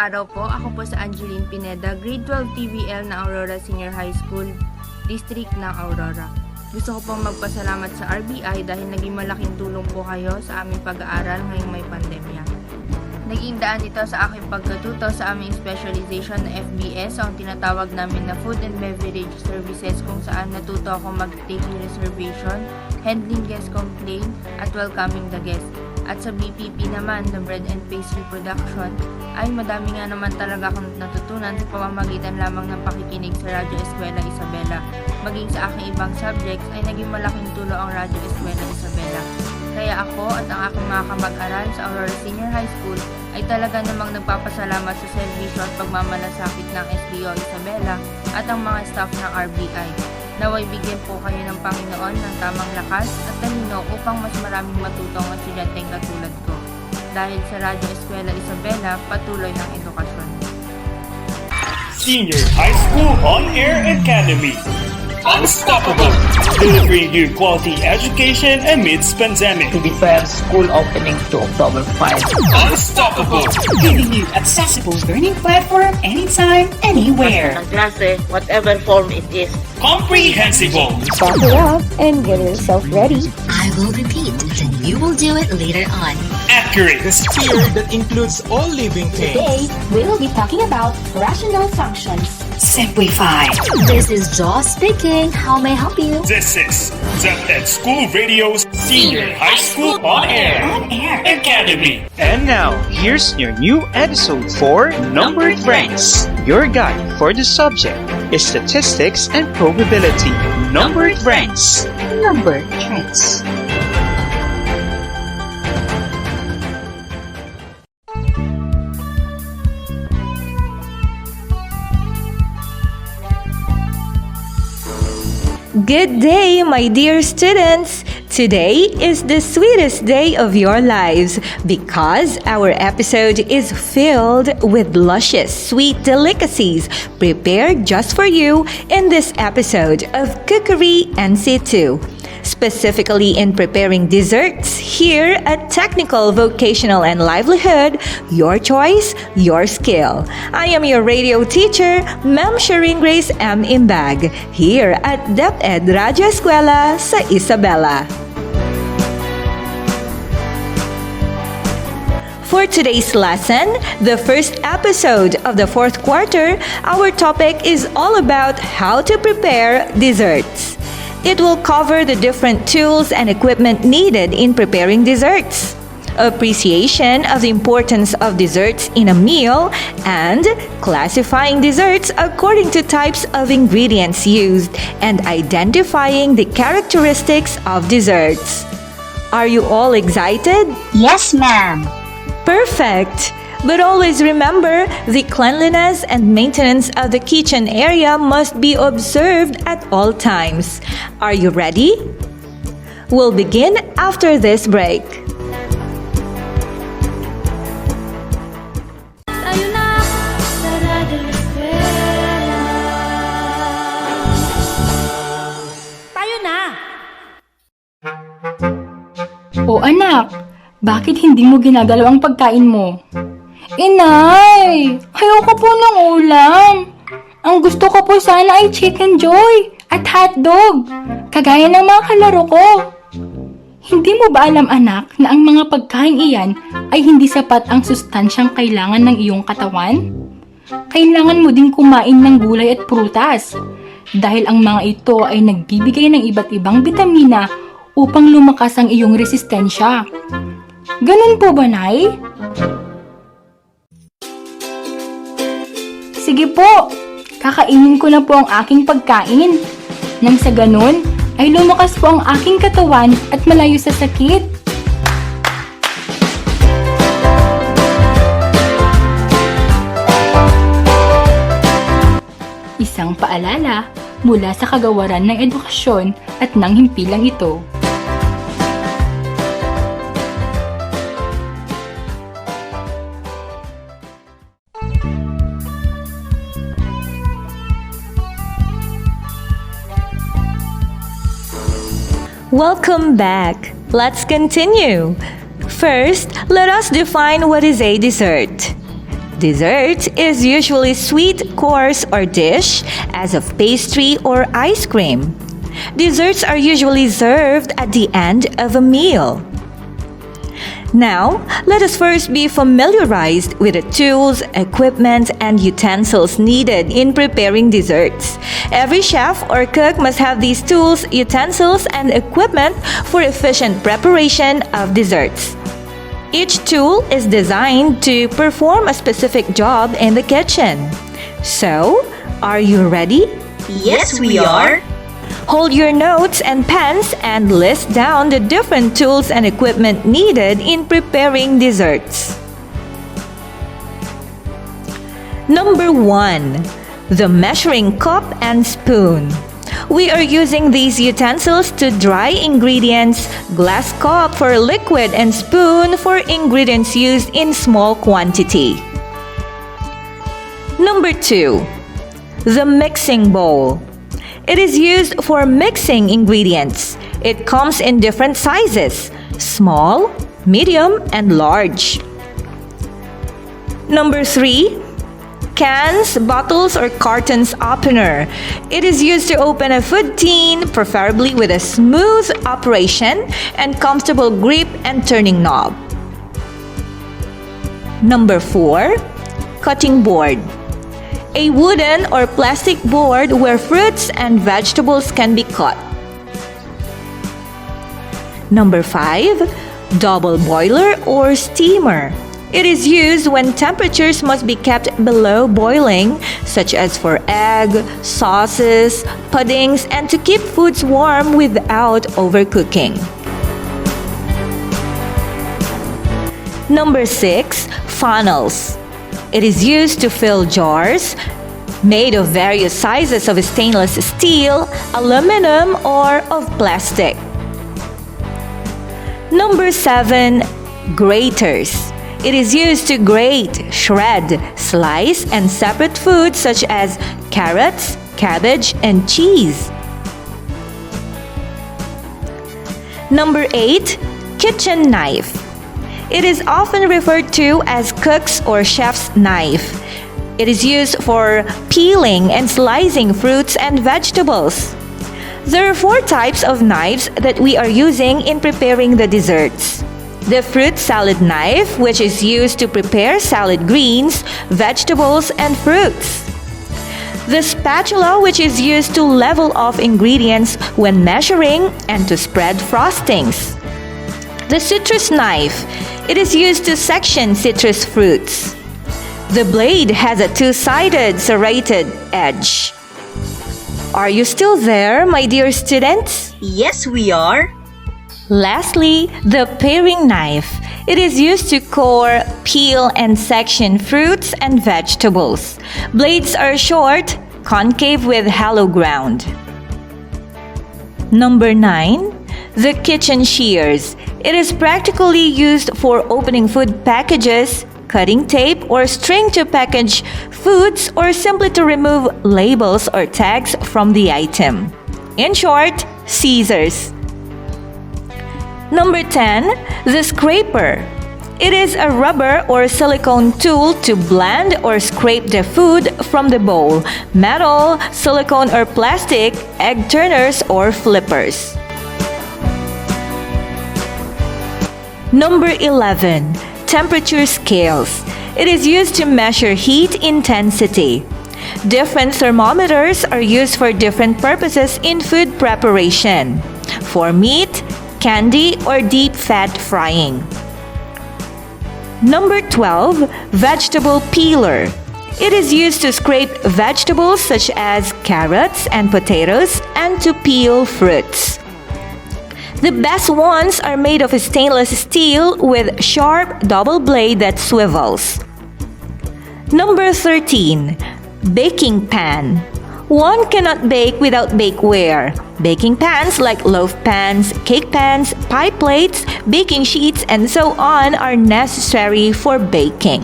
araw po, ako po sa Angeline Pineda, Grade 12 TVL ng Aurora Senior High School, District ng Aurora. Gusto ko pong magpasalamat sa RBI dahil naging malaking tulong po kayo sa aming pag-aaral ngayong may pandemya. Naging daan ito sa aking pagkatuto sa aming specialization na FBS o ang tinatawag namin na Food and Beverage Services kung saan natuto ako mag-take reservation, handling guest complaint, at welcoming the guest. At sa BPP naman, the bread and pastry production, ay madami nga naman talaga akong natutunan sa pamamagitan lamang ng pakikinig sa Radyo Eskwela Isabela. Maging sa aking ibang subjects ay naging malaking tulong ang Radyo Eskwela Isabela. Kaya ako at ang aking mga kamag-aral sa Aurora Senior High School ay talaga namang nagpapasalamat sa serbisyo at pagmamalasakit ng SDO Isabela at ang mga staff ng RBI. Naway bigyan po kayo ng Panginoon ng tamang lakas at talino upang mas maraming matutong at estudyanteng katulad ko. Dahil sa Radyo Eskwela Isabela, patuloy ng edukasyon. Senior High School On-Air Academy. Unstoppable! Delivering you quality education amidst pandemic. To defer school opening to October 5. Unstoppable! Giving you accessible learning platform anytime, anywhere. Ang klase, whatever form it is. Comprehensible! Buckle up and get yourself ready. I will repeat, then you will do it later on. Accurate! The sphere that includes all living things. Today, we will be talking about rational functions. Simplify. This is Jaw speaking. How may I help you? This is Ed School Radio's Senior High School On-Air On-Air Academy. And now, here's your new episode for Numbered Ranks. Your guide for the subject is Statistics and Probability. Numbered Ranks. Number trends. Good day, my dear students! Today is the sweetest day of your lives because our episode is filled with luscious, sweet delicacies prepared just for you in this episode of Cookery NC2. Specifically in preparing desserts here at Technical, Vocational, and Livelihood, your choice, your skill. I am your radio teacher, Ma'am Shireen Grace M. Imbag, here at DepEd Radyo Eskwela sa Isabela. For today's lesson, the first episode of the fourth quarter, our topic is all about how to prepare desserts. It will cover the different tools and equipment needed in preparing desserts, appreciation of the importance of desserts in a meal, and classifying desserts according to types of ingredients used and identifying the characteristics of desserts. Are you all excited? Yes, ma'am. Perfect! But always remember, the cleanliness and maintenance of the kitchen area must be observed at all times. Are you ready? We'll begin after this break. Tayo na sa Radyo Eskwela. Tayo na! O anak, bakit hindi mo ginagalaw ang pagkain mo? Inay, ayoko po ng ulam. Ang gusto ko po sana ay chicken joy at hotdog, kagaya ng mga kalaro ko. Hindi mo ba alam anak na ang mga pagkain iyan ay hindi sapat ang sustansyang kailangan ng iyong katawan? Kailangan mo din kumain ng gulay at prutas dahil ang mga ito ay nagbibigay ng iba't ibang bitamina upang lumakas ang iyong resistensya. Ganun po ba, Nay? Sige po, kakainin ko na po ang aking pagkain. Nang sa ganun, ay lumakas po ang aking katawan at malayo sa sakit. Isang paalala mula sa kagawaran ng edukasyon at ng himpilang ito. Welcome back. Let's continue. First, let us define what is a dessert. Dessert is usually sweet course or dish, as of pastry or ice cream. Desserts are usually served at the end of a meal. Now, let us first be familiarized with the tools, equipment, and utensils needed in preparing desserts. Every chef or cook must have these tools, utensils, and equipment for efficient preparation of desserts. Each tool is designed to perform a specific job in the kitchen. So, are you ready? Yes, we are. Hold your notes and pens and list down the different tools and equipment needed in preparing desserts. Number 1. The measuring cup and spoon. We are using these utensils to dry ingredients, glass cup for liquid, and spoon for ingredients used in small quantity. Number 2. The mixing bowl. It is used for mixing ingredients. It comes in different sizes: small, medium, and large. Number 3. Cans, bottles, or cartons opener. It is used to open a food tin, preferably with a smooth operation and comfortable grip and turning knob. Number 4. Cutting board. A wooden or plastic board where fruits and vegetables can be cut. Number 5. Double boiler or steamer. It is used when temperatures must be kept below boiling, such as for egg, sauces, puddings, and to keep foods warm without overcooking. Number 6. Funnels. It is used to fill jars made of various sizes of stainless steel, aluminum, or of plastic. Number 7. Graters. It is used to grate, shred, slice, and separate foods such as carrots, cabbage, and cheese. Number 8. Kitchen knife. It is often referred to as cook's or chef's knife. It is used for peeling and slicing fruits and vegetables. There are 4 types of knives that we are using in preparing the desserts. The fruit salad knife, which is used to prepare salad greens, vegetables, and fruits. The spatula, which is used to level off ingredients when measuring and to spread frostings. The citrus knife. It is used to section citrus fruits. The blade has a 2-sided serrated edge. Are you still there, my dear students? Yes, we are. Lastly, the paring knife. It is used to core, peel, and section fruits and vegetables. Blades are short, concave with hollow ground. Number 9. The kitchen shears. It is practically used for opening food packages, cutting tape or string to package foods, or simply to remove labels or tags from the item. In short, scissors. Number 10. The scraper. It is a rubber or silicone tool to blend or scrape the food from the bowl, metal, silicone or plastic, egg turners, or flippers. Number 11. Temperature scales. It is used to measure heat intensity. Different thermometers are used for different purposes in food preparation. For meat, candy, or deep fat frying. Number 12. Vegetable peeler. It is used to scrape vegetables such as carrots and potatoes and to peel fruits. The best ones are made of stainless steel with sharp double blade that swivels. Number 13. Baking pan. One cannot bake without bakeware. Baking pans like loaf pans, cake pans, pie plates, baking sheets, and so on are necessary for baking.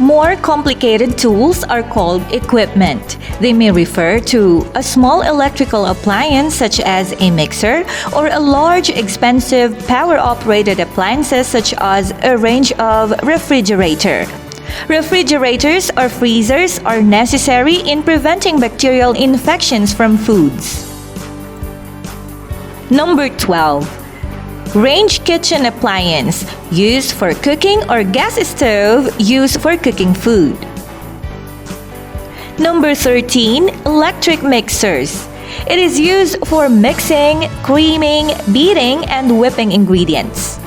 More complicated tools are called equipment. They may refer to a small electrical appliance such as a mixer or a large, expensive, power-operated appliances such as a range of refrigerator. Refrigerators or freezers are necessary in preventing bacterial infections from foods. Number 12. Range kitchen appliance, used for cooking, or gas stove, used for cooking food. Number 13. Electric mixers. It is used for mixing, creaming, beating, and whipping ingredients.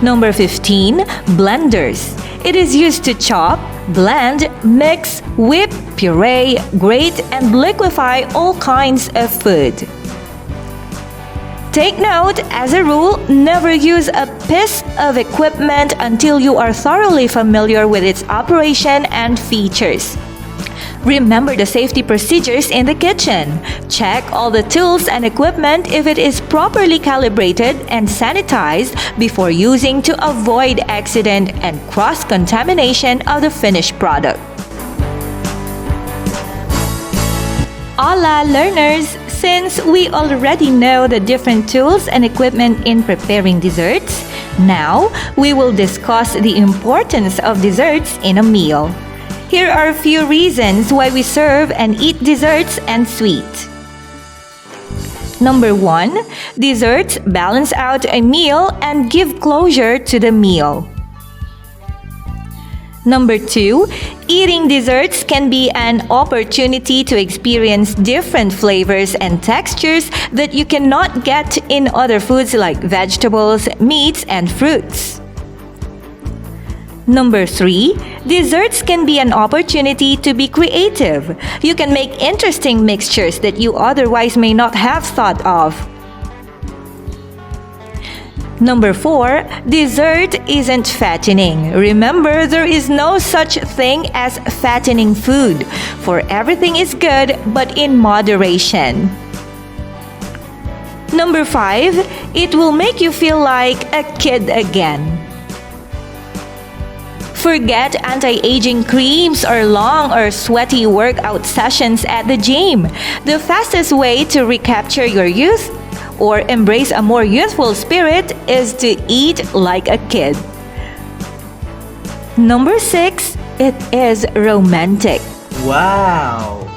Number 15. Blenders. It is used to chop, blend, mix, whip, puree, grate, and liquefy all kinds of food. Take note, as a rule, never use a piece of equipment until you are thoroughly familiar with its operation and features. Remember the safety procedures in the kitchen. Check all the tools and equipment if it is properly calibrated and sanitized before using to avoid accident and cross-contamination of the finished product. Hola, learners! Since we already know the different tools and equipment in preparing desserts, now we will discuss the importance of desserts in a meal. Here are a few reasons why we serve and eat desserts and sweet. Number 1, desserts balance out a meal and give closure to the meal. Number 2, eating desserts can be an opportunity to experience different flavors and textures that you cannot get in other foods like vegetables, meats, and fruits. Number 3, desserts can be an opportunity to be creative. You can make interesting mixtures that you otherwise may not have thought of. Number 4, dessert isn't fattening. Remember, there is no such thing as fattening food, for everything is good but in moderation. Number 5, it will make you feel like a kid again. Forget anti-aging creams or long or sweaty workout sessions at the gym. The fastest way to recapture your youth or embrace a more youthful spirit is to eat like a kid. Number 6, it is romantic. Wow!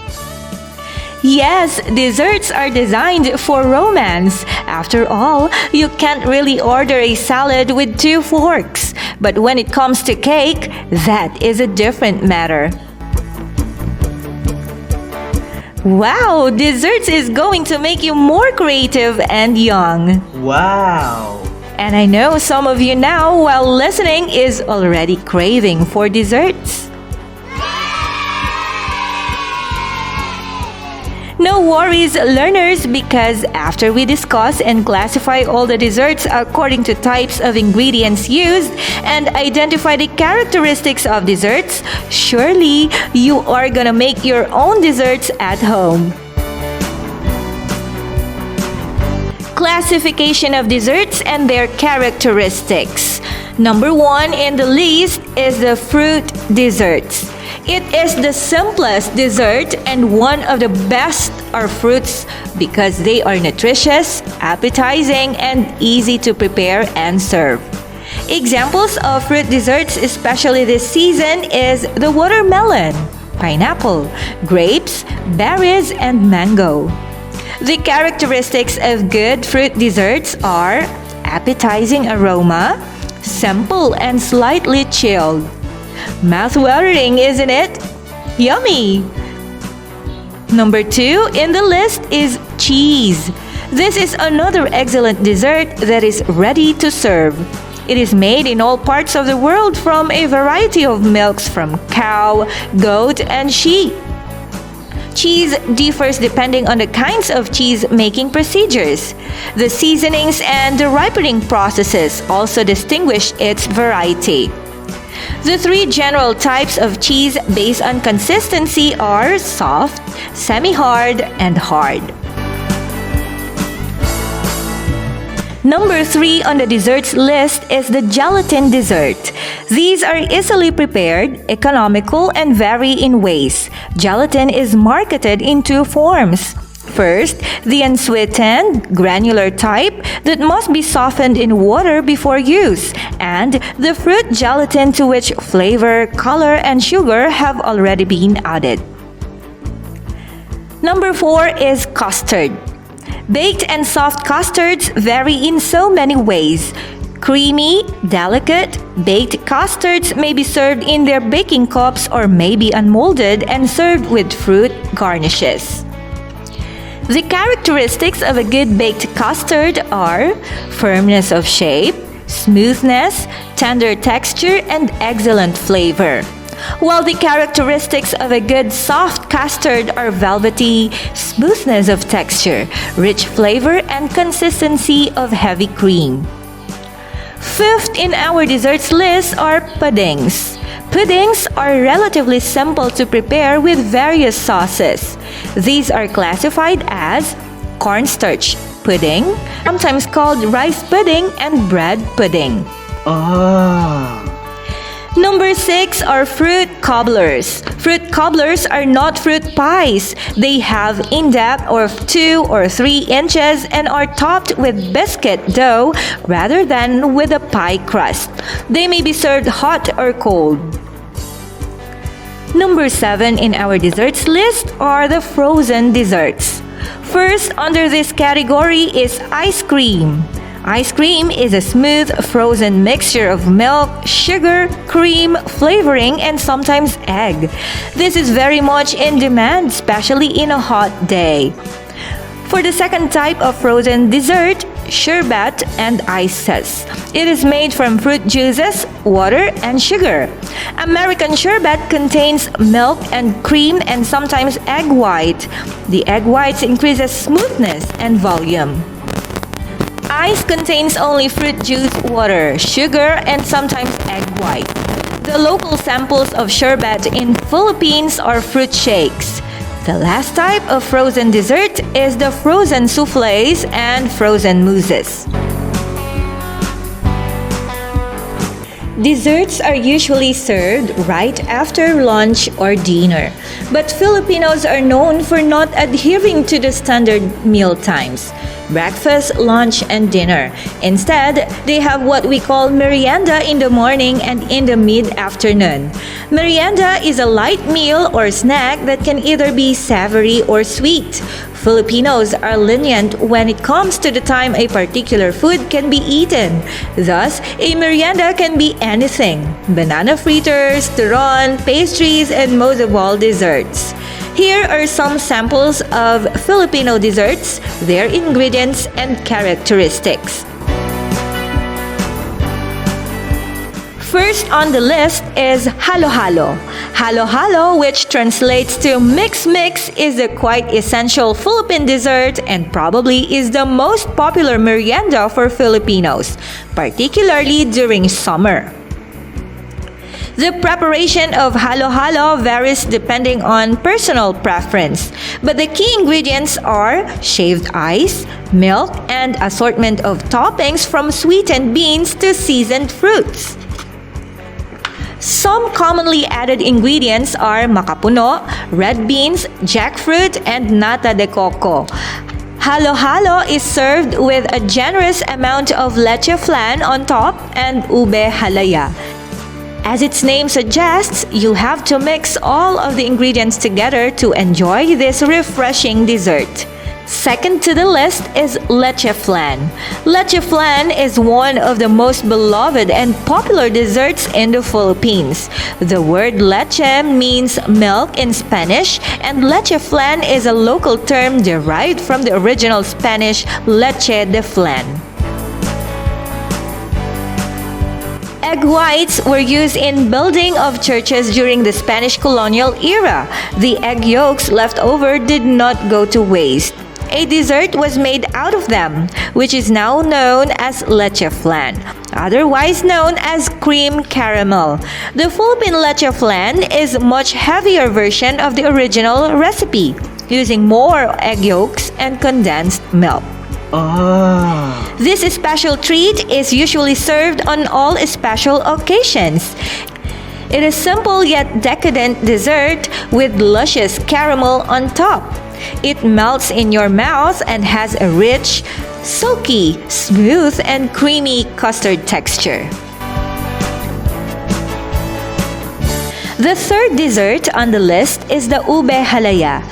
Yes, desserts are designed for romance. After all, you can't really order a salad with 2 forks. But when it comes to cake, that is a different matter. Wow, desserts is going to make you more creative and young. Wow! And I know some of you now, while listening, is already craving for desserts. No worries, learners, because after we discuss and classify all the desserts according to types of ingredients used and identify the characteristics of desserts, surely you are gonna make your own desserts at home. Classification of desserts and their characteristics. Number 1 in the list is the fruit desserts. It is the simplest dessert and one of the best are fruits because they are nutritious, appetizing, and easy to prepare and serve. Examples of fruit desserts, especially this season, is the watermelon, pineapple, grapes, berries, and mango. The characteristics of good fruit desserts are appetizing aroma, simple and slightly chilled. Mouth-watering, isn't it? Yummy! Number 2 in the list is cheese. This is another excellent dessert that is ready to serve. It is made in all parts of the world from a variety of milks from cow, goat, and sheep. Cheese differs depending on the kinds of cheese-making procedures. The seasonings and the ripening processes also distinguish its variety. The 3 general types of cheese based on consistency are soft, semi-hard, and hard. Number 3 on the desserts list is the gelatin dessert. These are easily prepared, economical, and vary in ways. Gelatin is marketed in 2 forms. First, the unsweetened, granular type that must be softened in water before use, and the fruit gelatin to which flavor, color, and sugar have already been added. Number 4 is custard. Baked and soft custards vary in so many ways. Creamy, delicate, baked custards may be served in their baking cups or may be unmolded and served with fruit garnishes. The characteristics of a good baked custard are firmness of shape, smoothness, tender texture, and excellent flavor. While the characteristics of a good soft custard are velvety, smoothness of texture, rich flavor, and consistency of heavy cream. Fifth in our desserts list are puddings. Puddings are relatively simple to prepare with various sauces. These are classified as cornstarch pudding, sometimes called rice pudding, and bread pudding. Number 6 are fruit cobblers. Fruit cobblers are not fruit pies. They have in-depth of 2 or 3 inches and are topped with biscuit dough rather than with a pie crust. They may be served hot or cold. Number 7 in our desserts list are the frozen desserts. First under this category is ice cream. Ice cream is a smooth, frozen mixture of milk, sugar, cream, flavoring, and sometimes egg. This is very much in demand, especially in a hot day. For the second type of frozen dessert, sherbet and ices. It is made from fruit juices, water, and sugar. American sherbet contains milk and cream and sometimes egg white. The egg whites increases smoothness and volume. Ice contains only fruit juice, water, sugar, and sometimes egg white. The local samples of sherbet in Philippines are fruit shakes. The last type of frozen dessert is the frozen soufflés and frozen mousses. Desserts are usually served right after lunch or dinner, but Filipinos are known for not adhering to the standard meal times. Breakfast, lunch, and dinner. Instead, they have what we call merienda in the morning and in the mid-afternoon. Merienda is a light meal or snack that can either be savory or sweet. Filipinos are lenient when it comes to the time a particular food can be eaten. Thus, a merienda can be anything: banana fritters, turon, pastries, and most of all, desserts. Here are some samples of Filipino desserts, their ingredients, and characteristics. First on the list is halo-halo. Halo-halo, which translates to mix-mix, is a quite essential Philippine dessert and probably is the most popular merienda for Filipinos, particularly during summer. The preparation of halo-halo varies depending on personal preference, but the key ingredients are shaved ice, milk, and assortment of toppings from sweetened beans to seasoned fruits. Some commonly added ingredients are makapuno, red beans, jackfruit, and nata de coco. Halo-halo is served with a generous amount of leche flan on top and ube halaya. As its name suggests, you have to mix all of the ingredients together to enjoy this refreshing dessert. Second to the list is leche flan. Leche flan is one of the most beloved and popular desserts in the Philippines. The word leche means milk in Spanish, and leche flan is a local term derived from the original Spanish leche de flan. Egg whites were used in building of churches during the Spanish colonial era. The egg yolks left over did not go to waste. A dessert was made out of them, which is now known as leche flan, otherwise known as cream caramel. The Philippine leche flan is a much heavier version of the original recipe, using more egg yolks and condensed milk. Oh. This special treat is usually served on all special occasions. It is simple yet decadent dessert with luscious caramel on top. It melts in your mouth and has a rich, silky, smooth, and creamy custard texture. The third dessert on the list is the ube halaya.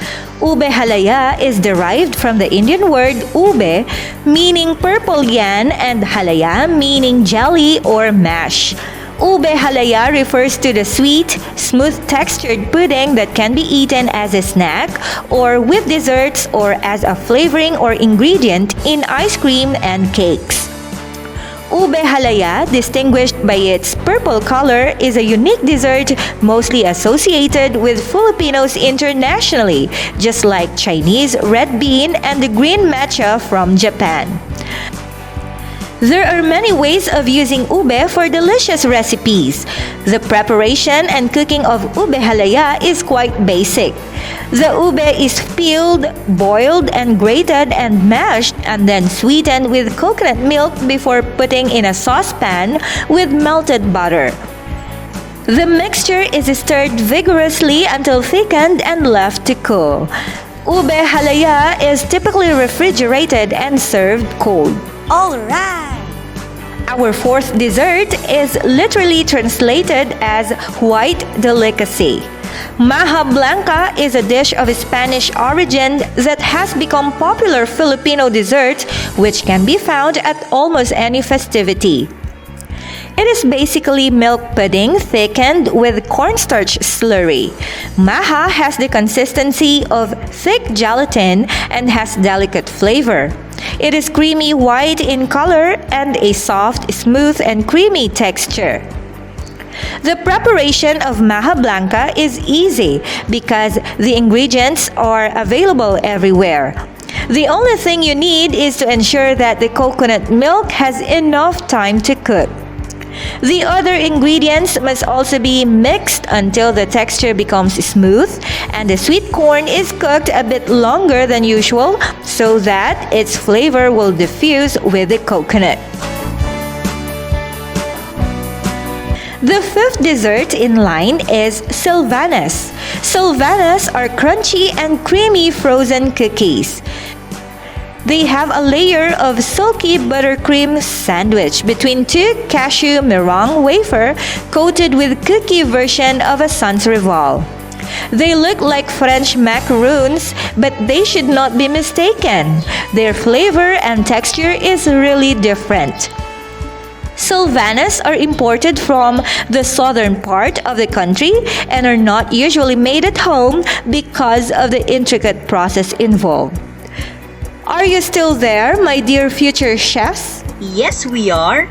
Ube halaya is derived from the Indian word ube, meaning purple yan, and halaya, meaning jelly or mash. Ube halaya refers to the sweet, smooth-textured pudding that can be eaten as a snack or with desserts or as a flavoring or ingredient in ice cream and cakes. Ube halaya, distinguished by its purple color, is a unique dessert mostly associated with Filipinos internationally, just like Chinese red bean and the green matcha from Japan. There are many ways of using ube for delicious recipes. The preparation and cooking of ube halaya is quite basic. The ube is peeled, boiled, and grated and mashed and then sweetened with coconut milk before putting in a saucepan with melted butter. The mixture is stirred vigorously until thickened and left to cool. Ube halaya is typically refrigerated and served cold. Alright! Our fourth dessert is literally translated as white delicacy. Maja blanca is a dish of Spanish origin that has become popular Filipino dessert which can be found at almost any festivity. It is basically milk pudding thickened with cornstarch slurry. Maja has the consistency of thick gelatin and has delicate flavor. It is creamy white in color and a soft, smooth, and creamy texture. The preparation of maja blanca is easy because the ingredients are available everywhere. The only thing you need is to ensure that the coconut milk has enough time to cook. The other ingredients must also be mixed until the texture becomes smooth and the sweet corn is cooked a bit longer than usual so that its flavor will diffuse with the coconut. The fifth dessert in line is Sylvanas. Sylvanas are crunchy and creamy frozen cookies. They have a layer of silky buttercream sandwich between two cashew meringue wafer coated with cookie version of a sans rival. They look like French macaroons, but they should not be mistaken. Their flavor and texture is really different. Sylvanas are imported from the southern part of the country and are not usually made at home because of the intricate process involved. Are you still there, my dear future chefs? Yes, we are.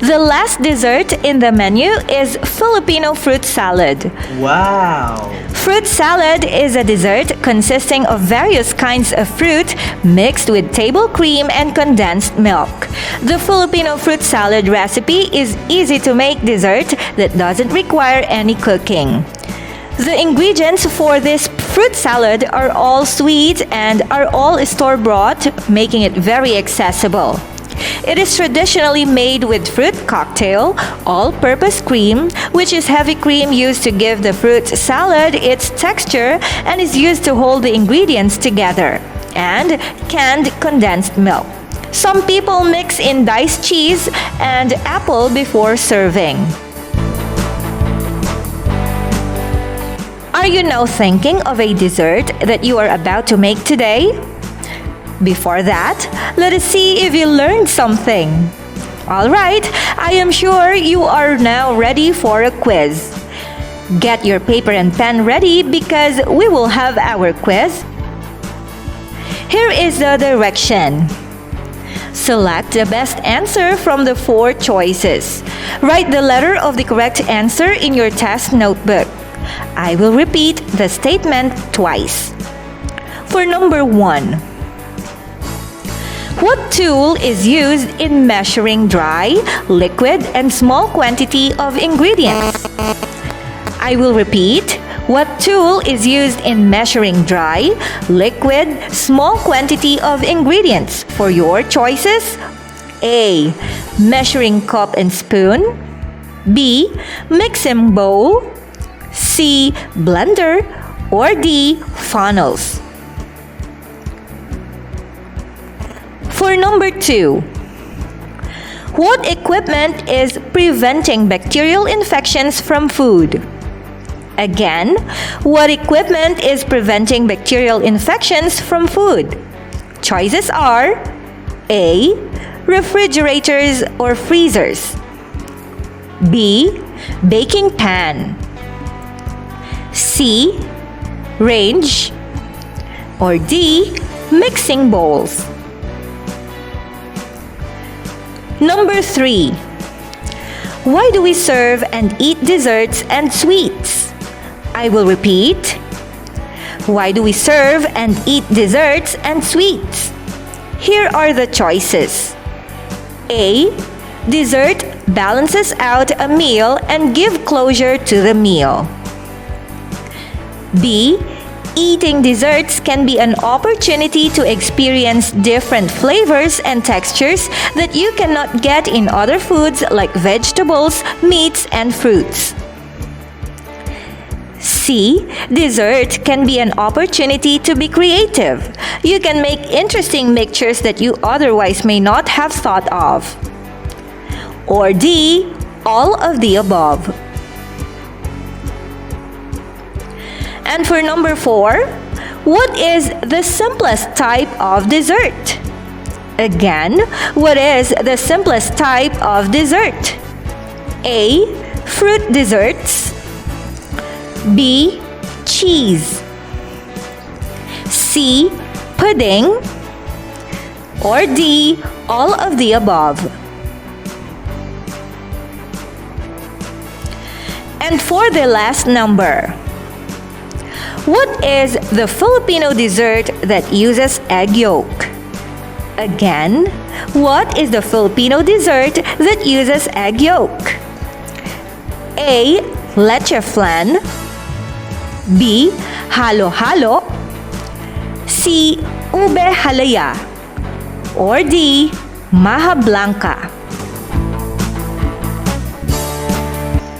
The last dessert in the menu is Filipino fruit salad. Wow. Fruit salad is a dessert consisting of various kinds of fruit mixed with table cream and condensed milk. The Filipino fruit salad recipe is easy to make dessert that doesn't require any cooking. The ingredients for this fruit salad are all sweet and are all store-bought, making it very accessible. It is traditionally made with fruit cocktail, all-purpose cream, which is heavy cream used to give the fruit salad its texture and is used to hold the ingredients together, and canned condensed milk. Some people mix in diced cheese and apple before serving. Are you now thinking of a dessert that you are about to make today? Before that, let us see if you learned something. Alright, I am sure you are now ready for a quiz. Get your paper and pen ready because we will have our quiz. Here is the direction. Select the best answer from the 4 choices. Write the letter of the correct answer in your test notebook. I will repeat the statement twice. For number 1, what tool is used in measuring dry, liquid, and small quantity of ingredients? I will repeat. What tool is used in measuring dry, liquid, small quantity of ingredients? For your choices, A. Measuring cup and spoon, B. Mixing bowl, C. Blender, or D. Funnels. For number 2, what equipment is preventing bacterial infections from food? Again, what equipment is preventing bacterial infections from food? Choices are A. Refrigerators or freezers, B. Baking pan, C. Range, or D. Mixing bowls. Number 3. Why do we serve and eat desserts and sweets? I will repeat. Why do we serve and eat desserts and sweets? Here are the choices. A. Dessert balances out a meal and give closure to the meal. B. Eating desserts can be an opportunity to experience different flavors and textures that you cannot get in other foods like vegetables, meats, and fruits. C. Dessert can be an opportunity to be creative. You can make interesting mixtures that you otherwise may not have thought of. Or D. All of the above. And for number 4, what is the simplest type of dessert? Again, what is the simplest type of dessert? A. Fruit desserts, B. Cheese, C. Pudding, or D. All of the above. And for the last number, what is the Filipino dessert that uses egg yolk? Again, what is the Filipino dessert that uses egg yolk? A. Leche flan, B. Halo-halo, C. Ube halaya, or D. Maja blanca.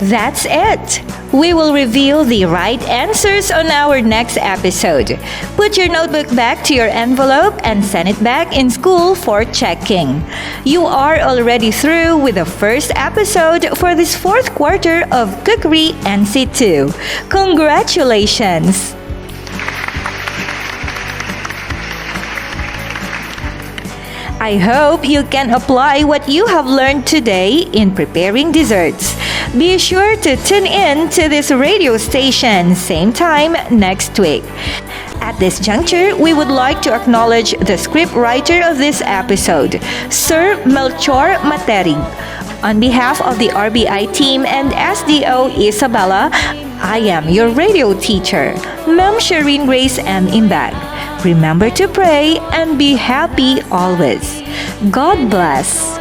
That's it. We will reveal the right answers on our next episode. Put your notebook back to your envelope and send it back in school for checking. You are already through with the first episode for this fourth quarter of Cookery NC2. Congratulations! I hope you can apply what you have learned today in preparing desserts. Be sure to tune in to this radio station same time next week. At this juncture, we would like to acknowledge the script writer of this episode, Sir Melchor Materig. On behalf of the RBI team and SDO Isabela, I am your radio teacher, Ma'am Shireen Grace M. Imbag. Remember to pray and be happy always. God bless.